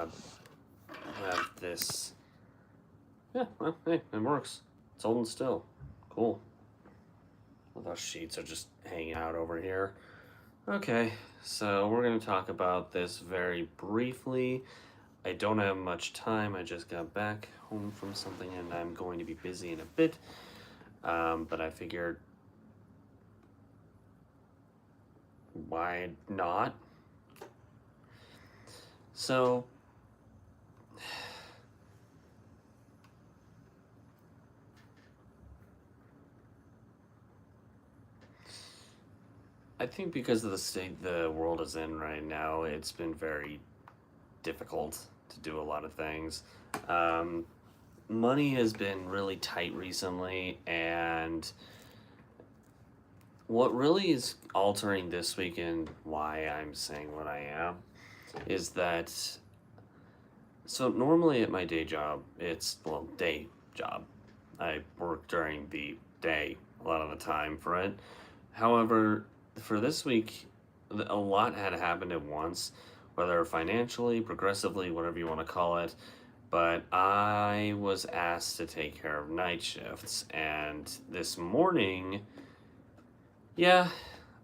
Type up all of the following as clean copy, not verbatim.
have this. Yeah, well, hey, it works. It's holding still. Cool. Well, those sheets are just hanging out over here. Okay, so we're going to talk about this very briefly. I don't have much time. I just got back home from something and I'm going to be busy in a bit. But I figured, why not? So, I think because of the state the world is in right now, it's been very difficult to do a lot of things. Um, Money has been really tight recently, and what really is altering this week and why I'm saying what I am is that so normally at my day job, it's well, day job. I work during the day a lot of the time for it. However, for this week, a lot had happened at once, whether financially, progressively, whatever you want to call it. But I was asked to take care of night shifts, and this morning, yeah,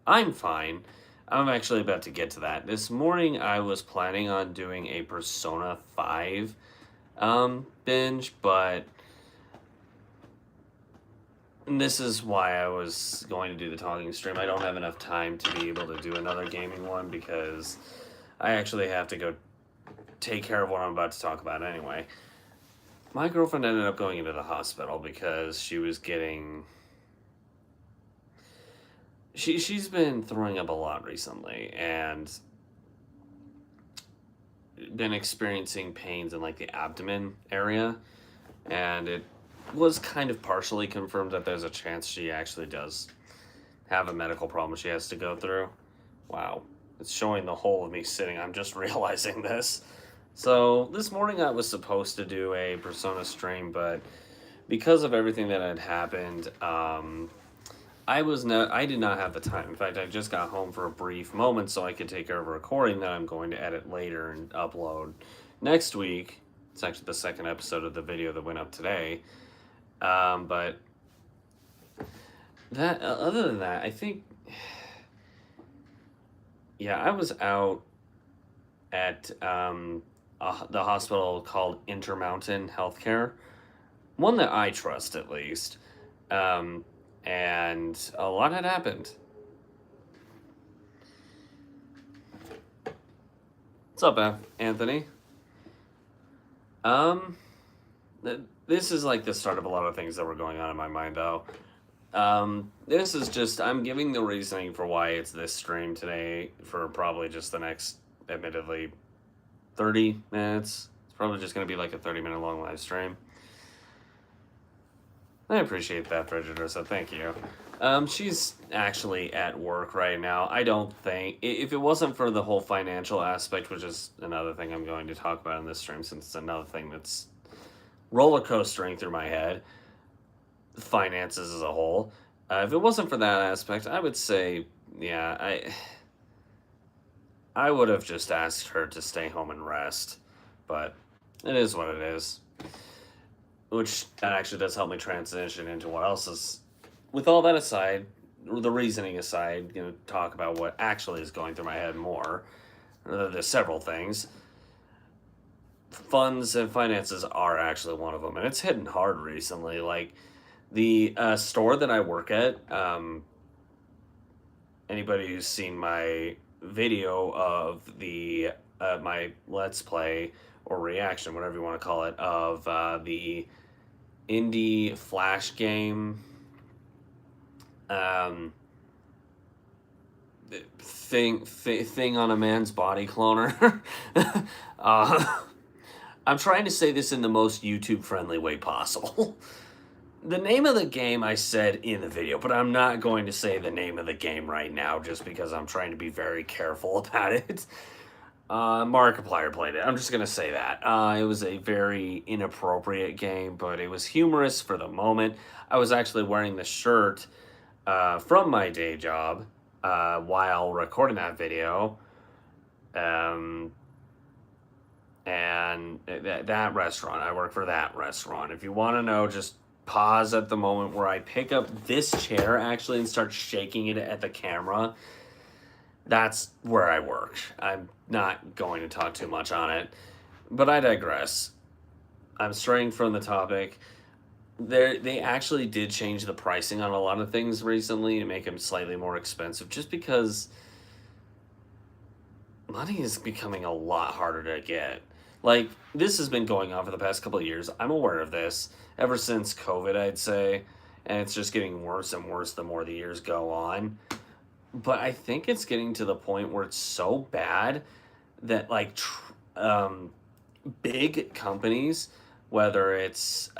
I'm fine. I'm actually about to get to that. This morning, I was planning on doing a Persona 5 binge, but this is why I was going to do the talking stream. I don't have enough time to be able to do another gaming one because I actually have to go take care of what I'm about to talk about anyway. My girlfriend ended up going into the hospital because she was getting she's been throwing up a lot recently and been experiencing pains in like the abdomen area, and it was kind of partially confirmed that there's a chance she actually does have a medical problem she has to go through. Wow, it's showing the whole of me sitting. I'm just realizing this. So this morning I was supposed to do a Persona stream, but because of everything that had happened, I did not have the time. In fact, I just got home for a brief moment so I could take care of a recording that I'm going to edit later and upload next week. It's actually the second episode of the video that went up today. But that other than that, I think yeah, I was out at the hospital called Intermountain Healthcare, one that I trust at least. Um, and a lot had happened. What's up, Anthony? Um, this is like the start of a lot of things that were going on in my mind, though. This is just, I'm giving the reasoning for why it's this stream today for probably just the next, admittedly, 30 minutes. It's probably just going to be like a 30-minute long live stream. I appreciate that, Bridget. Thank you. She's actually at work right now. I don't think, if it wasn't for the whole financial aspect, which is another thing I'm going to talk about in this stream, since it's another thing that's roller coastering through my head, finances as a whole. If it wasn't for that aspect, I would say, yeah, I would have just asked her to stay home and rest, but it is what it is. Which that actually does help me transition into what else is. With all that aside, the reasoning aside, talk about what actually is going through my head more. There's several things. Funds and finances are actually one of them, and it's hitting hard recently. Like the store that I work at, anybody who's seen my video of the my let's play or reaction, whatever you want to call it, of the indie flash game thing on a man's body cloner. uh, I'm trying to say this in the most YouTube friendly way possible. The name of the game I said in the video, but I'm not going to say the name of the game right now just because I'm trying to be very careful about it. Markiplier played it. I'm just going to say that. It was a very inappropriate game, but it was humorous for the moment. I was actually wearing the shirt from my day job while recording that video. And that restaurant, I work for that restaurant. If you want to know, just pause at the moment where I pick up this chair actually and start shaking it at the camera. That's where I work. I'm not going to talk too much on it, but I digress. I'm straying from the topic. They actually did change the pricing on a lot of things recently to make them slightly more expensive, just because money is becoming a lot harder to get. Like, this has been going on for the past couple of years. I'm aware of this ever since COVID, I'd say, and it's just getting worse and worse the more the years go on. But I think it's getting to the point where it's so bad that, like, big companies, whether it's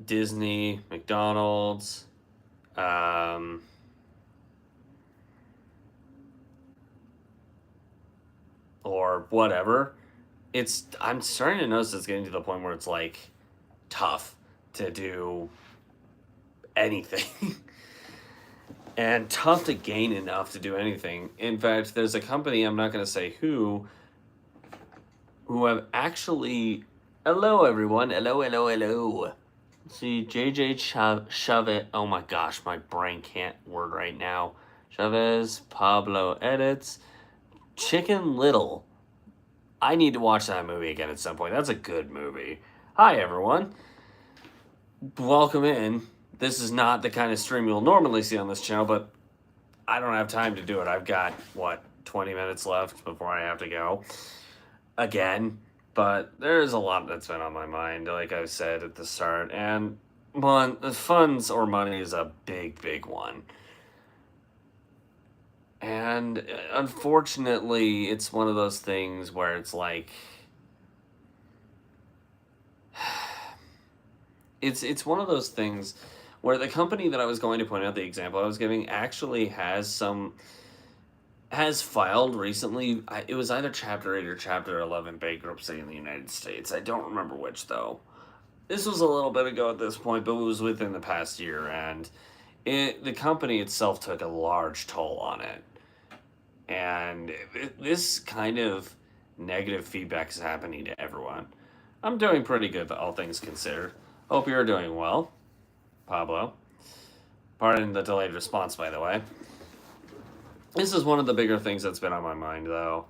Disney, McDonald's, or whatever, I'm starting to notice it's getting to the point where it's like tough to do anything. And tough to gain enough to do anything. In fact, there's a company, I'm not going to say who have actually. Hello, everyone. Hello. See, JJ Chavez. Oh my gosh, my brain can't word right now. Chavez, Pablo Edits, Chicken Little. I need to watch that movie again at some point. That's a good movie. Hi, everyone. Welcome in. This is not the kind of stream you'll normally see on this channel, but I don't have time to do it. I've got, 20 minutes left before I have to go again. But there's a lot that's been on my mind, like I said at the start. And funds or money is a big, big one. And unfortunately, it's one of those things where it's like, it's one of those things where the company that I was going to point out, the example I was giving, actually has filed recently. It was either Chapter 8 or Chapter 11 bankruptcy in the United States. I don't remember which, though. This was a little bit ago at this point, but it was within the past year, and the company itself took a large toll on it. And this kind of negative feedback is happening to everyone. I'm doing pretty good, all things considered. Hope you're doing well, Pablo. Pardon the delayed response, by the way. This is one of the bigger things that's been on my mind, though.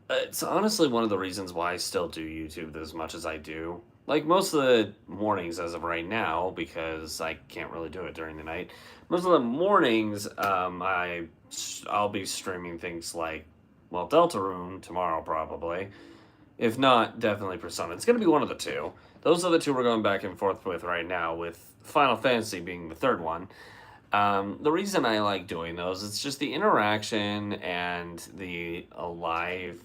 It's honestly one of the reasons why I still do YouTube as much as I do. Like, most of the mornings as of right now, because I can't really do it during the night. Most of the mornings, I'll be streaming things like, Deltarune tomorrow, probably. If not, definitely Persona. It's going to be one of the two. Those are the two we're going back and forth with right now, with Final Fantasy being the third one. The reason I like doing those, it's just the interaction and the live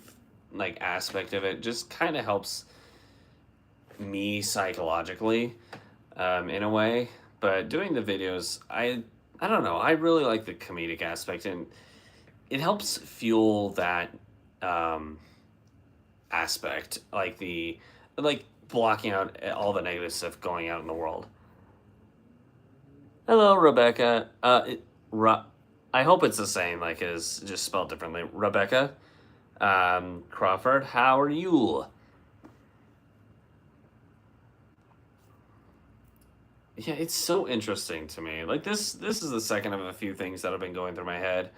aspect of it just kind of helps me psychologically in a way. But doing the videos, I don't know, I really like the comedic aspect, and it helps fuel that aspect, like blocking out all the negative stuff going out in the world. Hello, Rebecca. I hope it's the same, as just spelled differently. Rebecca Crawford, how are you? Yeah, it's so interesting to me. This is the second of a few things that have been going through my head.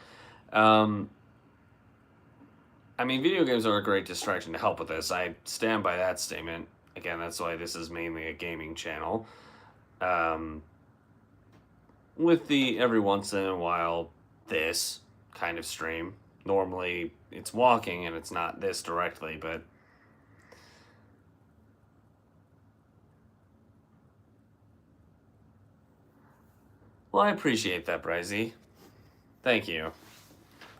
Video games are a great distraction to help with this. I stand by that statement. Again, that's why this is mainly a gaming channel. With the every once in a while this kind of stream. Normally it's walking and it's not this directly, but well, I appreciate that, Bryzy. Thank you.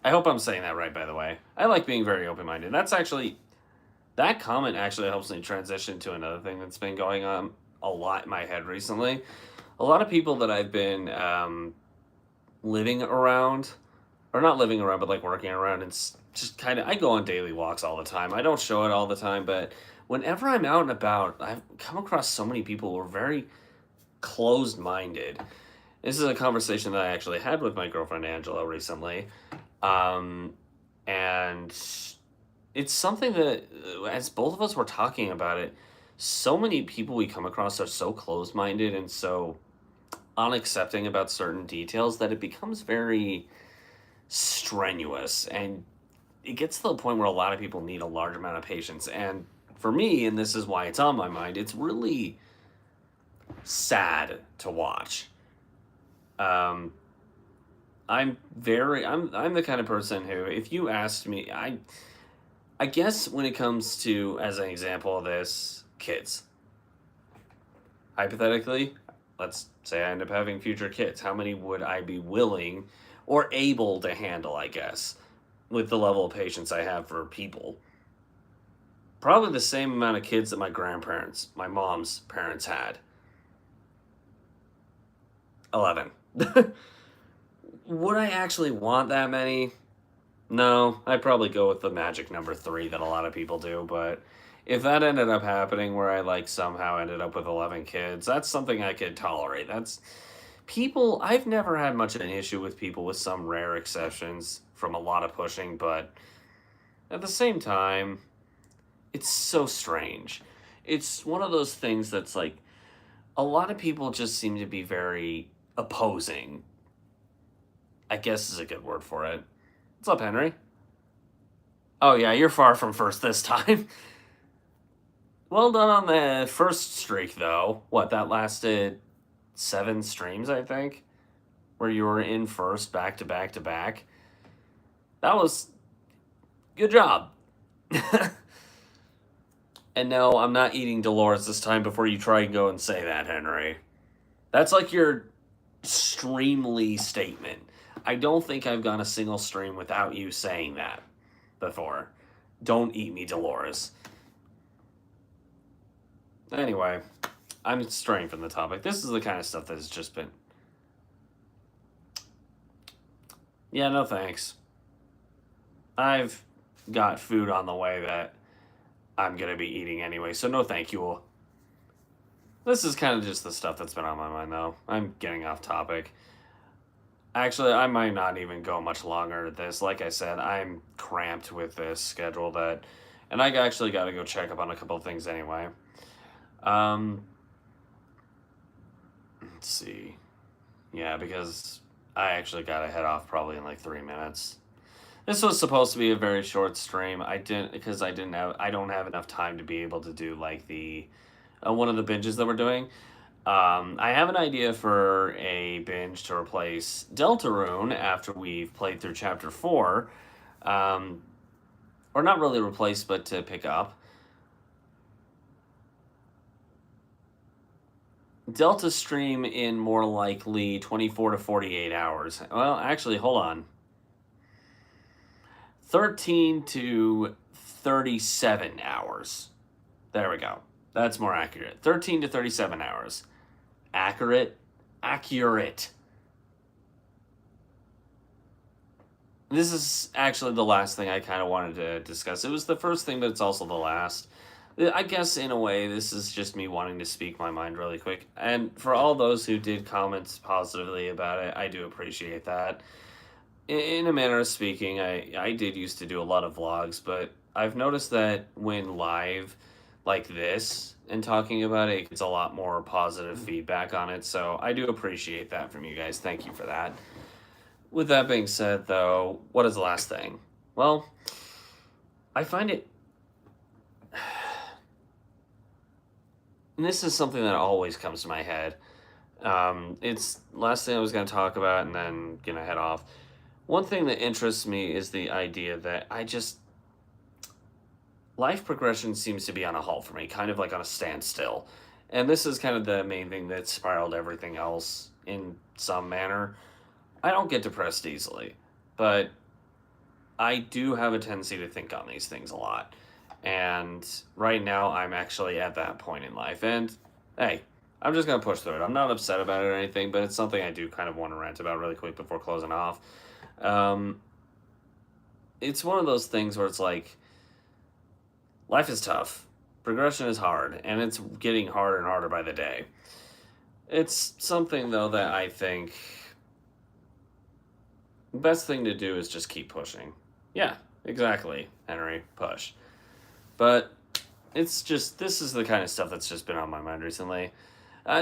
I hope I'm saying that right, by the way. I like being very open-minded. That comment actually helps me transition to another thing that's been going on a lot in my head recently. A lot of people that I've been living around, or not living around, but working around, and just kind of, I go on daily walks all the time. I don't show it all the time, but whenever I'm out and about, I've come across so many people who are very closed-minded. This is a conversation that I actually had with my girlfriend Angela recently. Um, and it's something that, as both of us were talking about it, so many people we come across are so close minded and so unaccepting about certain details that it becomes very strenuous. And it gets to the point where a lot of people need a large amount of patience. And for me, and this is why it's on my mind, it's really sad to watch. Um, I'm the kind of person who, if you asked me, I guess when it comes to, as an example of this, kids. Hypothetically, let's say I end up having future kids. How many would I be willing or able to handle, I guess, with the level of patience I have for people? Probably the same amount of kids that my grandparents, my mom's parents had. 11. Would I actually want that many? No, I'd probably go with the magic number 3 that a lot of people do, but if that ended up happening where I like somehow ended up with 11 kids, that's something I could tolerate. That's people, I've never had much of an issue with people with some rare exceptions from a lot of pushing, but at the same time, it's so strange. It's one of those things that's like a lot of people just seem to be very opposing. I guess is a good word for it. What's up, Henry? Oh yeah, you're far from first this time. Well done on the first streak though. What, that lasted 7 streams, I think, where you were in first back to back to back. That was good job. And no, I'm not eating Dolores this time before you try and go and say that, Henry. That's like your streamly statement. I don't think I've gone a single stream without you saying that before. Don't eat me, Dolores. Anyway, I'm straying from the topic. This is the kind of stuff that has just been. Yeah, no thanks. I've got food on the way that I'm going to be eating anyway, so no thank you. This is kind of just the stuff that's been on my mind, though. I'm getting off topic. Actually, I might not even go much longer at this. Like I said, I'm cramped with this schedule that. And I actually got to go check up on a couple of things anyway. Let's see. Yeah, because I actually got to head off probably in like 3 minutes. This was supposed to be a very short stream. I didn't because I don't have enough time to be able to do like the one of the binges that we're doing. I have an idea for a binge to replace Deltarune after we've played through Chapter 4. Or not really replace, but to pick up. Delta stream in more likely 24 to 48 hours. Well, actually, hold on. 13 to 37 hours. There we go. That's more accurate. 13 to 37 hours. Accurate. This is actually the last thing I kind of wanted to discuss. It was the first thing, but it's also the last. I guess in a way, this is just me wanting to speak my mind really quick. And for all those who did comment positively about it, I do appreciate that. In a manner of speaking, I did used to do a lot of vlogs, but I've noticed that when live like this and talking about it, it's a lot more positive feedback on it. So I do appreciate that from you guys. Thank you for that. With that being said, though, what is the last thing? Well, I find it. And this is something that always comes to my head. It's last thing I was going to talk about and then going to head off. One thing that interests me is the idea that life progression seems to be on a halt for me, kind of like on a standstill. And this is kind of the main thing that spiraled everything else in some manner. I don't get depressed easily, but I do have a tendency to think on these things a lot. And right now, I'm actually at that point in life. And hey, I'm just going to push through it. I'm not upset about it or anything, but it's something I do kind of want to rant about really quick before closing off. It's one of those things where it's like, life is tough. Progression is hard, and it's getting harder and harder by the day. It's something, though, that I think best thing to do is just keep pushing. Yeah, exactly, Henry, push. But it's just, this is the kind of stuff that's just been on my mind recently.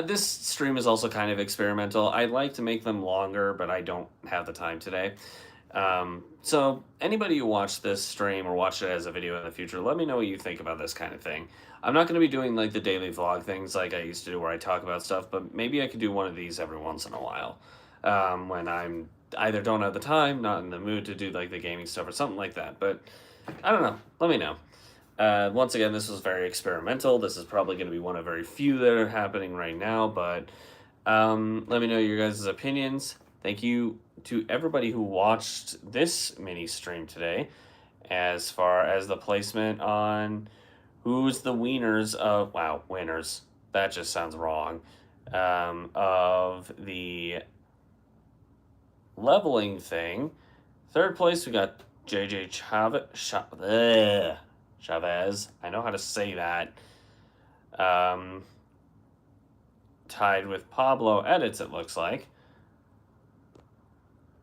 This stream is also kind of experimental. I'd like to make them longer, but I don't have the time today. So anybody who watched this stream or watched it as a video in the future, let me know what you think about this kind of thing. I'm not going to be doing like the daily vlog things like I used to do where I talk about stuff, but maybe I could do one of these every once in a while. When I'm either don't have the time, not in the mood to do like the gaming stuff or something like that. But I don't know. Let me know. Once again, this was very experimental. This is probably going to be one of very few that are happening right now, but let me know your guys' opinions. Thank you to everybody who watched this mini stream today. As far as the placement on who's the wieners of, wow, winners, that just sounds wrong, of the leveling thing. Third place, we got JJ Chavez. I know how to say that. Tied with Pablo Edits, it looks like.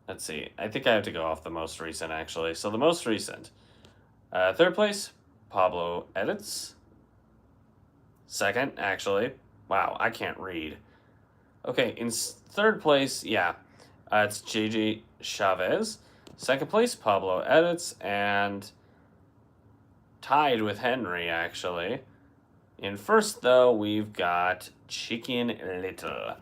Let's see. I think I have to go off the most recent, actually. So the most recent. Third place, Pablo Edits. Second, actually. Wow, I can't read. Okay, in third place, yeah, it's JJ Chavez. Second place, Pablo Edits. And tied with Henry, actually. In first, though, we've got Chicken Little.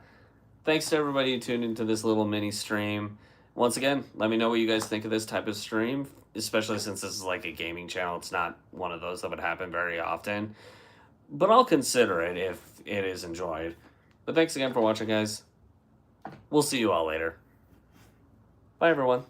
Thanks to everybody who tuned into this little mini stream. Once again, let me know what you guys think of this type of stream, especially since this is like a gaming channel. It's not one of those that would happen very often. But I'll consider it if it is enjoyed. But thanks again for watching, guys. We'll see you all later. Bye, everyone.